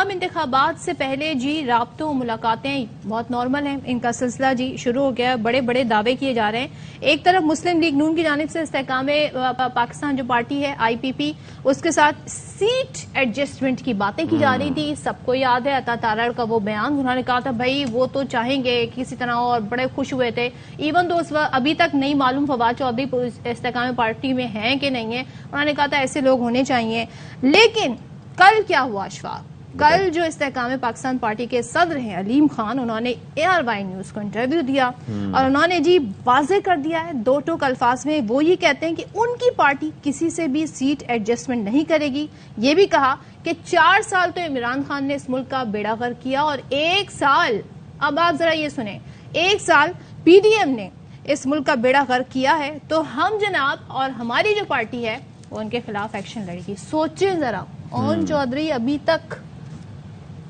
عام انتخابات سے پہلے جی رابطوں ملاقاتیں بہت نارمل ہیں، ان کا سلسلہ جی شروع ہو گیا، بڑے بڑے دعوے کیے جا رہے ہیں۔ ایک طرف مسلم لیگ نون کی جانب سے استحکام پاکستان جو پارٹی ہے IPP، اس کے ساتھ سیٹ ایڈجسٹمنٹ کی باتیں کی جا رہی تھی۔ سب کو یاد ہے عطا تارڑ کا وہ بیان، انہوں نے کہا تھا بھائی وہ تو چاہیں گے کسی طرح، اور بڑے خوش ہوئے تھے ایون تو ابھی تک نہیں معلوم فواد چودھری استحکام پارٹی میں ہیں کہ نہیں ہیں، انہوں نے کہا تھا ایسے لوگ ہونے چاہیے۔ لیکن کل کیا ہوا اشفاق؟ کل جو استحکام پاکستان پارٹی کے صدر ہیں علیم خان، انہوں نے ARY نیوز کو انٹرویو دیا اور انہوں نے جی واضح کر دیا ہے 2 ٹوک الفاظ میں، وہ یہ کہتے ہیں کہ ان کی پارٹی کسی سے بھی سیٹ ایڈجسٹمنٹ نہیں کرے گی۔ یہ بھی کہا کہ 4 سال تو عمران خان نے اس ملک کا بیڑا غرق کیا، اور 1 سال، اب آپ ذرا یہ سنیں، 1 سال PDM نے اس ملک کا بیڑا غرق کیا ہے، تو ہم جناب اور ہماری جو پارٹی ہے وہ ان کے خلاف ایکشن لڑے گی۔ سوچیں ذرا، اون چودھری ابھی تک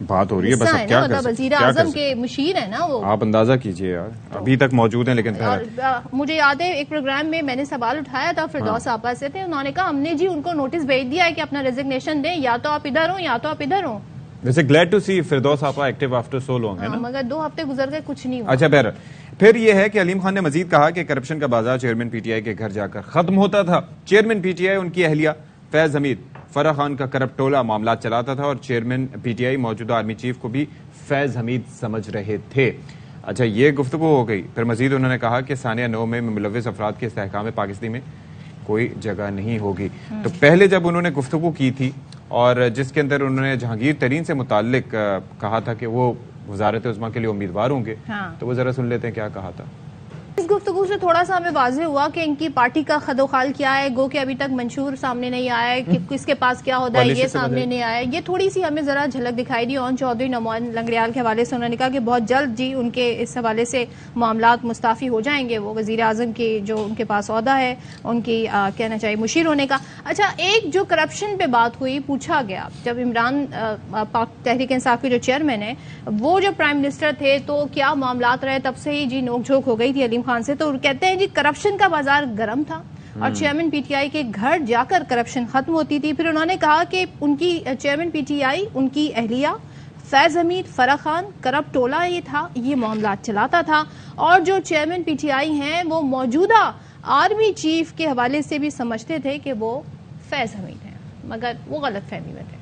بات ہو رہی ہے، بس اب کیا کر سکتے، وزیر اعظم کے مشیر ہیں نا وہ، آپ اندازہ کیجئے یار، ابھی تک موجود ہیں۔ لیکن مجھے یاد ہے ایک پروگرام میں میں نے سوال اٹھایا تھا فردوس آپا سے تھے، انہوں نے کہا ہم نے جی ان کو نوٹس بھیج دیا ہے کہ اپنا ریزگنیشن دیں، یا تو آپ ادھر ہوں یا تو آپ ادھر ہوں۔ ویسے گلیڈ ٹو سی فردوس آپا ایکٹیو آفٹر سو لانگ ہے نا، مگر 2 ہفتے گزر گئے، کچھ نہیں ہوا۔ اچھا پھر یہ ہے کہ علیم خان نے مزید کہا کہ کرپشن کا بازار چیئرمین PTI کے گھر جا کر ختم ہوتا تھا۔ چیئرمین PTI ان کی اہلیہ فیض حمید فرح خان کا کرپٹ ٹولہ معاملات چلاتا تھا، اور چیئرمین PTI موجودہ آرمی چیف کو بھی فیض حمید سمجھ رہے تھے۔ اچھا یہ گفتگو ہو گئی، پھر مزید انہوں نے کہا کہ ثانیہ 9 میں ملوث افراد کے استحکام پاکستانی میں کوئی جگہ نہیں ہوگی۔ تو پہلے جب انہوں نے گفتگو کی تھی اور جس کے اندر انہوں نے جہانگیر ترین سے متعلق کہا تھا کہ وہ وزارت عظمیٰ کے لیے امیدوار ہوں گے، تو وہ ذرا سن لیتے ہیں کیا کہا تھا۔ اس گفتگو سے تھوڑا سا ہمیں واضح ہوا کہ ان کی پارٹی کا خد و خال کیا ہے، گو کہ ابھی تک منشور سامنے نہیں آیا ہے کہ کس کے پاس کیا ہوتا ہے، یہ سامنے نہیں آیا ہے۔ یہ تھوڑی سی ہمیں ذرا جھلک دکھائی دی اون چودھری نعمان لنگڑیال کے حوالے سے، انہوں نے کہا کہ بہت جلد جی ان کے اس حوالے سے معاملات مستعفی ہو جائیں گے، وہ وزیر اعظم کی جو ان کے پاس عہدہ ہے ان کی کہنا چاہیے مشیر ہونے کا۔ اچھا ایک جو کرپشن پہ بات ہوئی، پوچھا گیا جب عمران تحریک انصاف کے جو چیئرمین ہیں وہ جو پرائم منسٹر تھے تو کیا معاملات رہے، تب سے ہی جی نوک جھوک ہو گئی تھی علیم خان سے، تو کہتے ہیں جی کرپشن کا بازار گرم تھا اور چیئرمین PTI کے گھر جا کر کرپشن ختم ہوتی تھی۔ پھر انہوں نے کہا کہ ان کی چیئرمین PTI ان کی اہلیہ فیض حمید فرح خان کرپٹ ٹولہ یہ تھا، یہ معاملات چلاتا تھا، اور جو چیئرمین PTI ہیں وہ موجودہ آرمی چیف کے حوالے سے بھی سمجھتے تھے کہ وہ فیض حمید ہیں، مگر وہ غلط فہمی میں تھے۔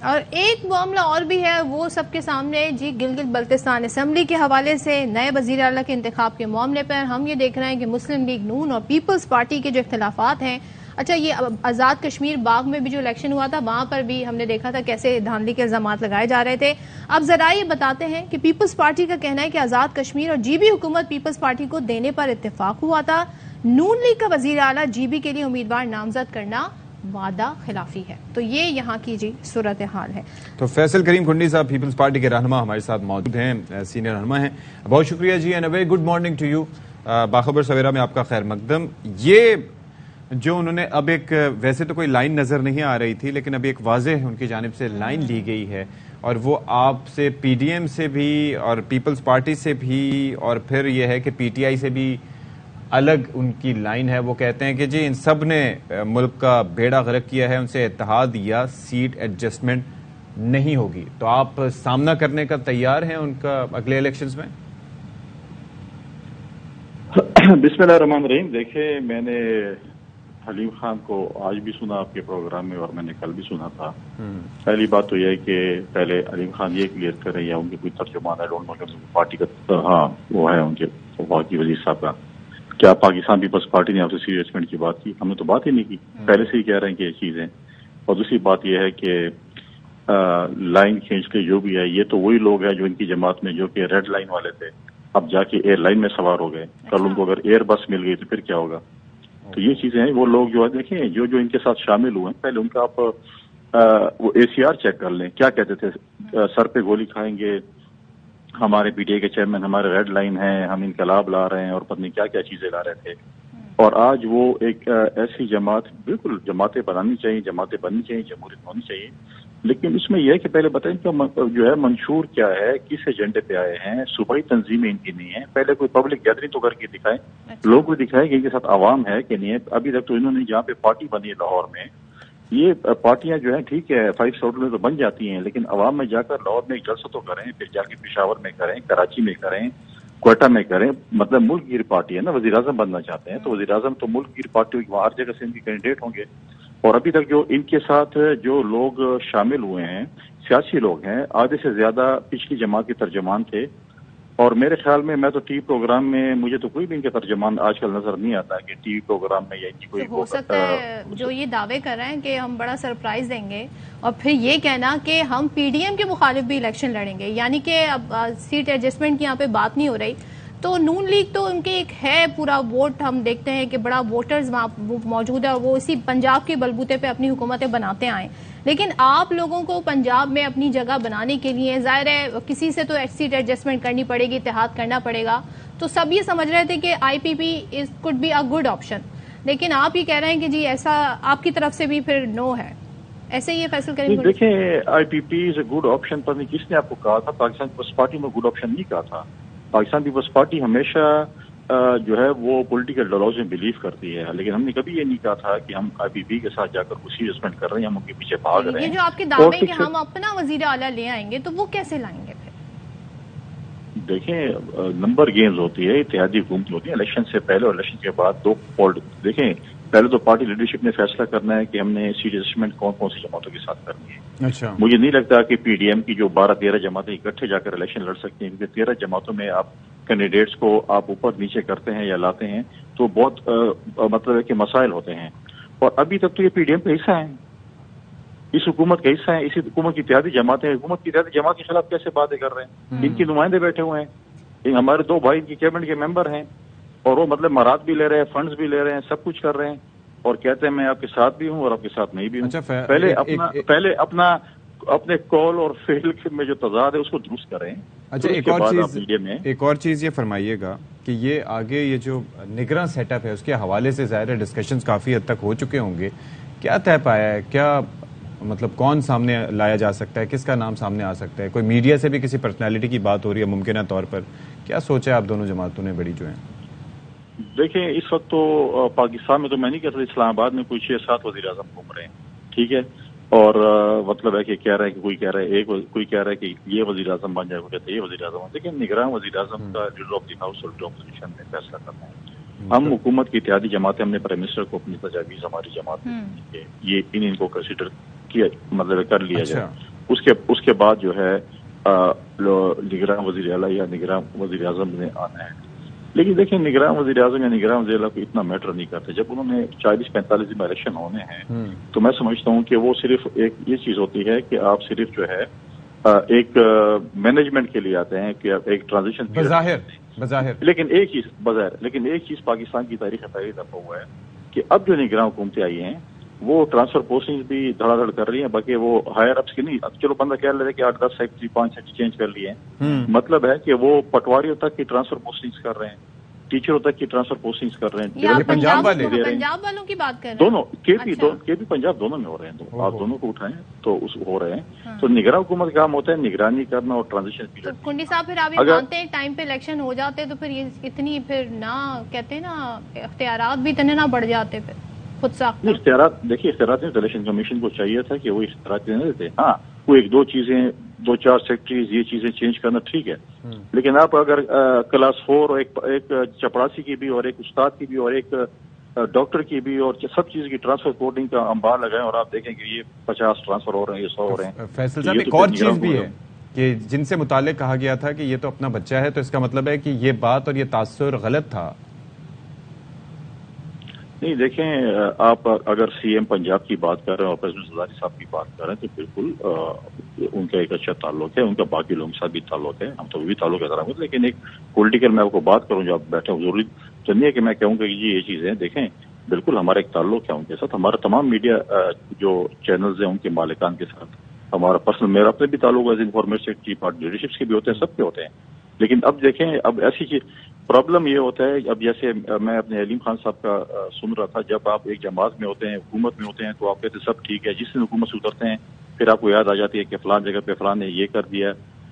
اور ایک معاملہ اور بھی ہے وہ سب کے سامنے جی، گلگت بلتستان اسمبلی کے حوالے سے نئے وزیر اعلیٰ کے انتخاب کے معاملے پر ہم یہ دیکھ رہے ہیں کہ مسلم لیگ نون اور پیپلز پارٹی کے جو اختلافات ہیں، اچھا یہ آزاد کشمیر باغ میں بھی جو الیکشن ہوا تھا وہاں پر بھی ہم نے دیکھا تھا کیسے دھاندلی کے الزامات لگائے جا رہے تھے۔ اب ذرا یہ بتاتے ہیں کہ پیپلز پارٹی کا کہنا ہے کہ آزاد کشمیر اور GB حکومت پیپلز پارٹی کو دینے پر اتفاق ہوا تھا، نون لیگ کا وزیر اعلیٰ GB کے لیے امیدوار نامزد کرنا وعدہ خلافی ہے، تو یہ یہاں کی جی صورتحال ہے۔ تو فیصل کریم کھنڈی صاحب پیپلز پارٹی کے رہنما ہمارے ساتھ موجود ہیں، سینئر رہنما ہیں، بہت شکریہ جی، and very good morning to you. Bakhabar Savera میں آپ کا خیر مقدم۔ یہ جو انہوں نے اب ایک، ویسے تو کوئی لائن نظر نہیں آ رہی تھی لیکن اب ایک واضح ان کی جانب سے لائن لی گئی ہے، اور وہ آپ سے PDM سے بھی اور پیپلز پارٹی سے بھی، اور پھر یہ ہے کہ PTI سے بھی الگ ان کی لائن ہے۔ وہ کہتے ہیں کہ جی ان سب نے ملک کا بیڑا غرق کیا ہے، ان سے اتحاد یا سیٹ ایڈجسٹمنٹ نہیں ہوگی۔ تو آپ سامنا کرنے کا تیار ہیں ان کا اگلے الیکشنز میں؟ بسم اللہ الرحمن الرحیم۔ دیکھیں میں نے حلیم خان کو آج بھی سنا آپ کے پروگرام میں، اور میں نے کل بھی سنا تھا۔ پہلی بات تو یہ ہے کہ پہلے علیم خان یہ کلیئر کریں، یا ان کے کوئی ترجمان ہے پارٹی کا، ہاں وہ ہے ان کے وفاقی وزیر صاحب کا، کیا پاکستان پیپلز پارٹی نے آپ سے سیریسمنٹ کی بات کی؟ ہم نے تو بات ہی نہیں کی، پہلے سے ہی کہہ رہے ہیں کہ یہ چیزیں۔ اور دوسری بات یہ ہے کہ لائن کھینچ کے جو بھی ہے، یہ تو وہی لوگ ہیں جو ان کی جماعت میں جو کہ ریڈ لائن والے تھے، اب جا کے ایئر لائن میں سوار ہو گئے، کل ان کو اگر ایئر بس مل گئی تو پھر کیا ہوگا؟ تو یہ چیزیں ہیں، وہ لوگ جو ہے دیکھیں جو ان کے ساتھ شامل ہوئے ہیں، پہلے ان کا آپ وہ ACR چیک کر لیں، کیا کہتے تھے، سر پہ گولی کھائیں گے، ہمارے PTI کے چیئرمین ہمارے ریڈ لائن ہیں، ہم انقلاب لا رہے ہیں، اور پتہ نہیں کیا کیا چیزیں لا رہے تھے۔ اور آج وہ ایک ایسی جماعت، بالکل جماعتیں بنانی چاہیے، جماعتیں بننی چاہیے، جمہوریت ہونی چاہیے، لیکن اس میں یہ ہے کہ پہلے بتائیں کہ جو ہے منشور کیا ہے، کس ایجنڈے پہ آئے ہیں، صوبائی تنظیمیں ان کی نہیں ہیں، پہلے کوئی پبلک گیدرنگ تو کر کے دکھائیں، لوگ کو دکھائیں کہ ان کے ساتھ عوام ہے کہ نہیں ہے۔ ابھی تک تو انہوں نے جہاں پہ پارٹی بنی ہے لاہور میں، یہ پارٹیاں جو ہیں ٹھیک ہے 5 سٹیٹ میں تو بن جاتی ہیں، لیکن عوام میں جا کر لاہور میں ایک جلسہ تو کریں، پھر جا کے پشاور میں کریں، کراچی میں کریں، کوئٹہ میں کریں. مطلب ملک گیر پارٹی ہے نا، وزیر اعظم بننا چاہتے ہیں تو وزیر اعظم تو ملک گیر پارٹی ہوگی، وہاں ہر جگہ سے ان کے کینڈیڈیٹ ہوں گے. اور ابھی تک جو ان کے ساتھ جو لوگ شامل ہوئے ہیں سیاسی لوگ ہیں، آدھے سے زیادہ پچھلی جماعت کے ترجمان تھے. اور میرے خیال میں تو ٹی وی پروگرام میں مجھے تو کوئی بھی ان کے ترجمان آج کل نظر نہیں آتا کہ ٹی وی پروگرام میں یا ان کی کوئی ہو سکتا ہے جو یہ دعوے کر رہے ہیں کہ ہم بڑا سرپرائز دیں گے اور پھر یہ کہنا کہ ہم پی ڈی ایم کے مخالف بھی الیکشن لڑیں گے، یعنی کہ اب سیٹ ایڈجسٹمنٹ کی یہاں پہ بات نہیں ہو رہی. تو نون لیگ تو ان کے ایک ہے پورا ووٹ، ہم دیکھتے ہیں کہ بڑا ووٹرز وہاں موجود ہے اور وہ اسی پنجاب کے بلبوتے پہ اپنی حکومتیں بناتے آئیں. لیکن آپ لوگوں کو پنجاب میں اپنی جگہ بنانے کے لیے ظاہر ہے کسی سے تو سیٹ ایڈجسٹمنٹ کرنی پڑے گی، اتحاد کرنا پڑے گا. تو سب یہ سمجھ رہے تھے کہ I P P could be a good option, لیکن آپ یہ کہہ رہے ہیں کہ جی ایسا آپ کی طرف سے بھی پھر نو ہے. ایسے یہ فیصلہ کریں گے؟ دیکھیں آئی پی پی از اے گڈ آپشن، پر کس نے آپ کو کہا تھا؟ پاکستان پیپلز پارٹی میں گڈ آپشن نہیں کہا تھا. پاکستان پیپلز پارٹی ہمیشہ جو ہے وہ پولیٹیکل ڈائلاگ میں بلیو کرتی ہے، لیکن ہم نے کبھی یہ نہیں کہا تھا کہ ہم آئی پی پی کے ساتھ جا کر کچھ ایڈجسٹمنٹ کر رہے ہیں، ہم ان کے پیچھے بھاگ رہے ہیں. یہ جو آپ کے دعوے ہیں کہ ہم اپنا وزیر اعلیٰ لے آئیں گے تو وہ کیسے لائیں گے پھر؟ دیکھیں نمبر گیمز ہوتی ہے، اتحادی حکومت ہوتی ہے. الیکشن سے پہلے اور الیکشن کے بعد دیکھیں پہلے تو پارٹی لیڈرشپ نے فیصلہ کرنا ہے کہ ہم نے سیٹ ایڈجسٹمنٹ کون کون سی جماعتوں کے ساتھ کرنی ہے. اچھا، مجھے نہیں لگتا کہ پی ڈی ایم کی جو 12-13 جماعتیں اکٹھے جا کر الیکشن لڑ سکتی ہیں، کیونکہ 13 جماعتوں میں آپ کینڈیڈیٹس کو آپ اوپر نیچے کرتے ہیں یا لاتے ہیں تو بہت مطلب ہے کہ مسائل ہوتے ہیں. اور ابھی تک تو یہ پی ڈی ایم کا حصہ ہیں، اس حکومت کا حصہ ہیں، اسی حکومت کی اتحادی جماعتیں. حکومت کی اتحادی جماعت کے خلاف کیسے باتیں کر رہے ہیں؟ ان کے نمائندے بیٹھے ہوئے ہیں، ہمارے 2 بھائی کی کیبنٹ کے ممبر ہیں اور وہ مطلب مراد بھی لے رہے ہیں، فنڈز بھی لے رہے ہیں، سب کچھ کر رہے ہیں اور کہتے ہیں میں آپ کے ساتھ بھی ہوں اور آپ کے ساتھ نہیں بھی ہوں. پہلے اپنے کال اور فعل میں جو تضاد ہے اس کو درست کریں. اچھا، ایک اور چیز یہ فرمائیے گا کہ یہ آگے یہ جو نگراں سیٹ اپ ہے اس کے حوالے سے ظاہر ڈسکشنز کافی حد تک ہو چکے ہوں گے، کیا طے پایا ہے؟ کیا مطلب کون سامنے لایا جا سکتا ہے؟ کس کا نام سامنے آ سکتا ہے؟ کوئی میڈیا سے بھی کسی پرسنالٹی کی بات ہو رہی ہے ممکنہ طور پر؟ کیا سوچا ہے آپ دونوں جماعتوں نے بڑی جو ہیں؟ دیکھیں اس وقت تو پاکستان میں تو میں نہیں کہتا، اسلام آباد میں کوئی 6-7 وزیر اعظم گھوم رہے ہیں، ٹھیک ہے. اور مطلب ہے کہ کہہ رہا ہے کہ کوئی کہہ رہا ہے کوئی کہہ رہا ہے کہ یہ وزیر اعظم بن جائے، وہ کہتے ہیں یہ وزیر اعظم. لیکن نگراں وزیر اعظم کا لیڈر آف دی ہاؤس اور اپوزیشن میں فیصلہ کرنا ہے. ہم حکومت کی اتحادی جماعتیں، ہم نے پرائم منسٹر کو اپنی تجاویز ہماری جماعت میں یہ ان کو کنسیڈر کیا، مطلب کر لیا جائے. اس کے بعد جو ہے نگراں وزیر اعلیٰ یا نگراں وزیر اعظم نے آنا ہے. لیکن دیکھیں نگراں وزیر اعظم یا نگراں وزیر اعلیٰ کو اتنا میٹر نہیں کرتے. جب انہوں نے 40-45 دن میں الیکشن ہونے ہیں تو میں سمجھتا ہوں کہ وہ صرف ایک یہ چیز ہوتی ہے کہ آپ صرف جو ہے ایک مینجمنٹ کے لیے آتے ہیں کہ ایک ٹرانزیشن بظاہر لیکن ایک چیز پاکستان کی تاریخ پہلی دفعہ ہوا ہے کہ اب جو نگراں حکومتیں آئی ہیں وہ ٹرانسفر پوسٹنگ بھی دھڑا دھڑ کر رہی ہیں، باقی وہ ہائر اپس کی نہیں. اب چلو بندہ کہہ رہے کہ 8-10 سیکٹری 5 سیکٹری چینج کر لیے ہیں، مطلب ہے کہ وہ پٹواریوں تک کی ٹرانسفر پوسٹنگز کر رہے ہیں، ٹیچروں تک کی ٹرانسفر پوسٹنگز کر رہے ہیں. پنجاب والوں کی بات کر رہے ہیں، دونوں کے بھی پنجاب دونوں میں ہو رہے ہیں. تو آپ دونوں کو اٹھائیں تو ہو رہے ہیں. تو نگراں حکومت کا کام ہوتا ہے نگرانی کرنا اور ٹرانزیشن پیریڈ. کنڈی صاحب پھر آپ یہ مانتے ہیں ٹائم پہ الیکشن ہو جاتے تو پھر یہ اتنی پھر نہ کہتے ہیں نا اختیارات بھی اتنے نہ بڑھ جاتے پھر خود ساخت اختیارات؟ دیکھیے اختیارات میں الیکشن کمیشن کو چاہیے تھا کہ وہ اختیارات نہیں دیتے. ہاں وہ 1-2 چیزیں 2-4 سیکٹریز یہ چیزیں چینج کرنا ٹھیک ہے، لیکن آپ اگر کلاس 4 اور ایک چپڑاسی کی بھی اور ایک استاد کی بھی اور ایک ڈاکٹر کی بھی اور سب چیز کی ٹرانسفر کوڈنگ کا انبار لگائیں اور آپ دیکھیں کہ یہ 50 ٹرانسفر ہو رہے ہیں، یہ 100 ہو رہے ہیں. فیصل صاحب ایک اور چیز بھی ہے کہ جن سے متعلق کہا گیا تھا کہ یہ تو اپنا بچہ ہے، تو اس کا مطلب ہے کہ یہ بات اور یہ تاثر غلط تھا. نہیں دیکھیں آپ اگر سی ایم پنجاب کی بات کر رہے ہیں اور پریزیڈنٹ زرداری صاحب کی بات کر رہے ہیں تو بالکل ان کا ایک اچھا تعلق ہے، ان کا باقی لوگوں کے ساتھ بھی تعلق ہے، ہم تو بھی تعلق احترام کرتے. لیکن ایک پولیٹیکل میں آپ کو بات کروں جو آپ بیٹھے ہوں، ضروری تو نہیں ہے کہ میں کہوں گا کہ جی یہ چیزیں دیکھیں بالکل ہمارا ایک تعلق ہے ان کے ساتھ. ہمارا تمام میڈیا جو چینلز ہیں ان کے مالکان کے ساتھ ہمارا پرسنل، میرا اپنے بھی تعلق ہے، انفارمیشن کی پارٹی لیڈرشپس کے بھی ہوتے ہیں، سب کے ہوتے ہیں. لیکن اب دیکھیں اب ایسی چیز پرابلم یہ ہوتا ہے، اب جیسے میں اپنے علیم خان صاحب کا سن رہا تھا، جب آپ ایک جماعت میں ہوتے ہیں، حکومت میں ہوتے ہیں تو آپ کہتے ہیں سب ٹھیک ہے، جس دن حکومت سے اترتے ہیں پھر آپ کو یاد آ جاتی ہے کہ فلان جگہ پہ فلان نے یہ کر دیا،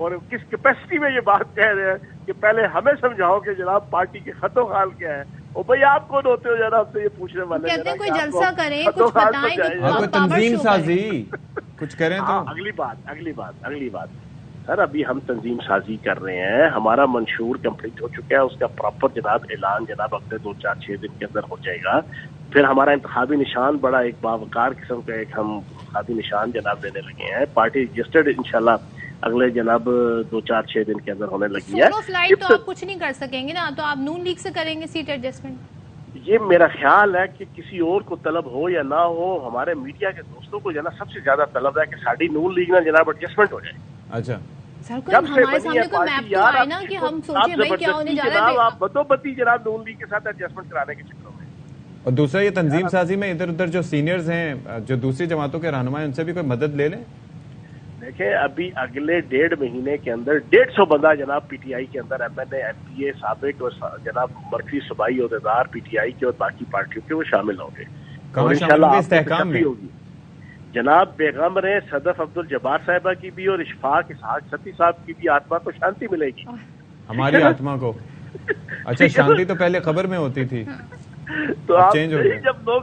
اور کس کیپیسٹی میں یہ بات کہہ رہے ہیں کہ پہلے ہمیں سمجھاؤ کہ جناب پارٹی کے خط و خال کیا ہے. اور بھائی آپ کون ہوتے ہو جناب سے یہ پوچھنے والے؟ کہتے ہیں کوئی جلسہ کریں، کچھ بتائیں، کوئی تنظیم سازی کچھ کریں تو. اگلی بات سر، ابھی ہم تنظیم سازی کر رہے ہیں، ہمارا منشور کمپلیٹ ہو چکا ہے، اس کا پراپر جناب اعلان جناب اگلے 2-4-6 دن کے اندر ہو جائے گا. پھر ہمارا انتخابی نشان بڑا ایک باوقار قسم کا ایک ہم انتخابی نشان جناب دینے لگے ہیں. پارٹی رجسٹرڈ انشاءاللہ اگلے جناب 2-4-6 دن کے اندر ہونے لگی ہے. سولو فلائٹ تو آپ کچھ نہیں کر سکیں گے نا، تو آپ نون لیگ سے کریں گے سیٹ ایڈجسٹمنٹ؟ یہ میرا خیال ہے کہ کسی اور کو طلب ہو یا نہ ہو، ہمارے میڈیا کے دوستوں کو جناب سب سے زیادہ طلب ہے کہ ساری نون لیگ نہ جناب ایڈجسٹمنٹ ہو جائے. اچھا سر ہمارے سامنے کوئی میپ تو آئے نا کہ ہم سوچیں بھائی کیا ہونے جا رہا ہے. آپ بدوبتی جناب نون لیگ کے ساتھ ایڈجسٹمنٹ کرانے کے چکروں میں. اور دوسرا یہ تنظیم سازی میں ادھر ادھر جو سینئرز ہیں، جو دوسری جماعتوں کے رہنما ہیں، ان سے بھی کوئی مدد لے لیں. دیکھیں ابھی اگلے 1.5 مہینے کے اندر 150 بندہ جناب پی ٹی آئی کے اندر ایم این اے، ایم پی اے سابق اور جناب مرکزی صوبائی عہدیدار پی ٹی آئی کے اور باقی پارٹیوں کے وہ شامل ہوں گے. کہاں شامل ہوں گے استحکام میں؟ ہوگی جناب بیگم رے صدف عبد الجبار صاحبہ کی بھی اور اشفاق اسحاق ستی صاحب کی بھی آتما کو شانتی ملے گی. ہماری آتما کو؟ اچھا شانتی تو پہلے قبر میں ہوتی تھی، تو آپ چینج ہو گیا. جب لوگ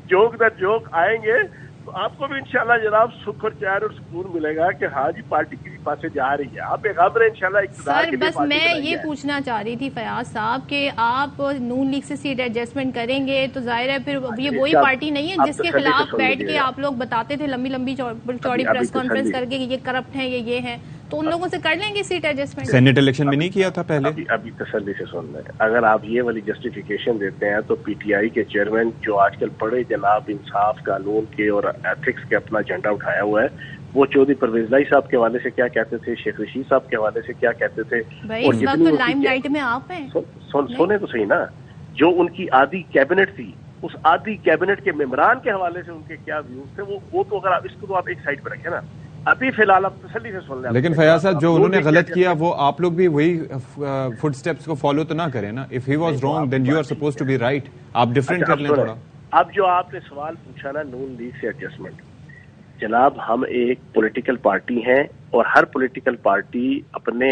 جوک در جوک آئیں گے تو آپ کو بھی انشاءاللہ جناب سکھ اور چین اور سکون ملے گا کہ ہاں جی پارٹی کسی پاس سے جا رہی ہے. آپ بیگم رے انشاءاللہ اقتدار سر کے لیے بس پارٹی میں بنائی یہ ہے. پوچھنا چاہ رہی تھی فیاض صاحب کہ آپ نون لیگ سے سیٹ ایڈجسٹمنٹ کریں گے تو ظاہر ہے پھر یہ وہی پارٹی نہیں ہے جس کے خلاف بیٹھ کے آپ لوگ بتاتے تھے لمبی لمبی چوڑی پریس کانفرنس کر کے کہ یہ کرپٹ ہیں یہ ہیں، تو ان لوگوں سے کر لیں گے سیٹ ایڈجسٹمنٹ؟ سینیٹ الیکشن میں نہیں کیا تھا پہلے؟ ابھی تسلی سے سن لیں. اگر آپ یہ والی جسٹیفیکیشن دیتے ہیں تو پی ٹی آئی کے چیئرمین جو آج کل بڑے جناب انصاف قانون کے اور ایتھکس کے اپنا جھنڈا اٹھایا ہوا ہے، وہ چودھری پرویز لائی صاحب کے حوالے سے کیا کہتے تھے، شیخ رشید صاحب کے حوالے سے کیا کہتے تھے. بھائی اس وقت تو لائم لائٹ میں آپ ہیں. سونے تو صحیح نا، جو ان کی آدھی کیبنٹ تھی، اس آدھی کیبنٹ کے ممبران کے حوالے سے ان کے کیا ویوز تھے، وہ تو اگر آپ اس کو تو آپ ایک سائڈ پہ رکھیں نا. ابھی فی الحال آپ تسلی سے سن لیں. لیکن فیاض صاحب جو انہوں نے غلط کیا وہ آپ لوگ بھی وہی فٹ سٹیپس کو فالو تو نہ کریں نا. If he was wrong then you are supposed to be right. آپ ڈفرینٹ کر لیں تھوڑا. اب جو آپ نے سوال پوچھا نا نون لیگ سے ایڈجسٹمنٹ، جناب ہم ایک پولیٹیکل پارٹی ہیں اور ہر پولیٹیکل پارٹی اپنے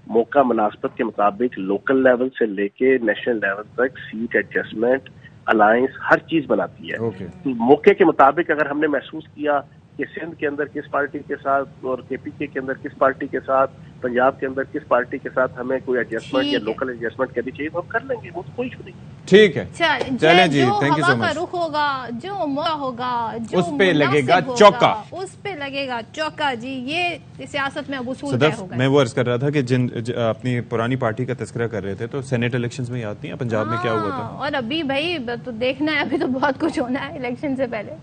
موقع مناسبت کے مطابق لوکل لیول سے لے کے نیشنل لیول تک سیٹ ایڈجسٹمنٹ الائنس ہر چیز بناتی ہے. موقع کے مطابق اگر ہم نے محسوس کیا کہ سندھ کے اندر کس پارٹی کے ساتھ اور کے پی کے اندر کس پارٹی کے ساتھ، پنجاب کے اندر کس پارٹی کے ساتھ ہمیں کوئی ایڈجسٹمنٹ یا لوکل ایڈجسٹمنٹ کرنی چاہیے تو ہم کر لیں گے، وہ کوئی ایشو نہیں. ٹھیک ہے چلیں جی، تھینک یو سو مچ. رخ ہوگا جو موقع ہوگا جو اس پہ لگے گا چوکا، اس پہ لگے گا چوکا. جی یہ سیاست میں اب اصول صدف میں وہ عرض کر رہا تھا کہ جن اپنی پرانی پارٹی کا تذکرہ کر رہے تھے تو سینیٹ الیکشنز میں یاد نہیں ہے پنجاب میں کیا ہوا تھا، اور ابھی بھائی تو دیکھنا ہے، ابھی تو بہت کچھ ہونا ہے الیکشن سے پہلے.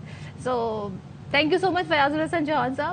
سو تھینک یو سو مچ فیاض الحسن چوہان صاحب.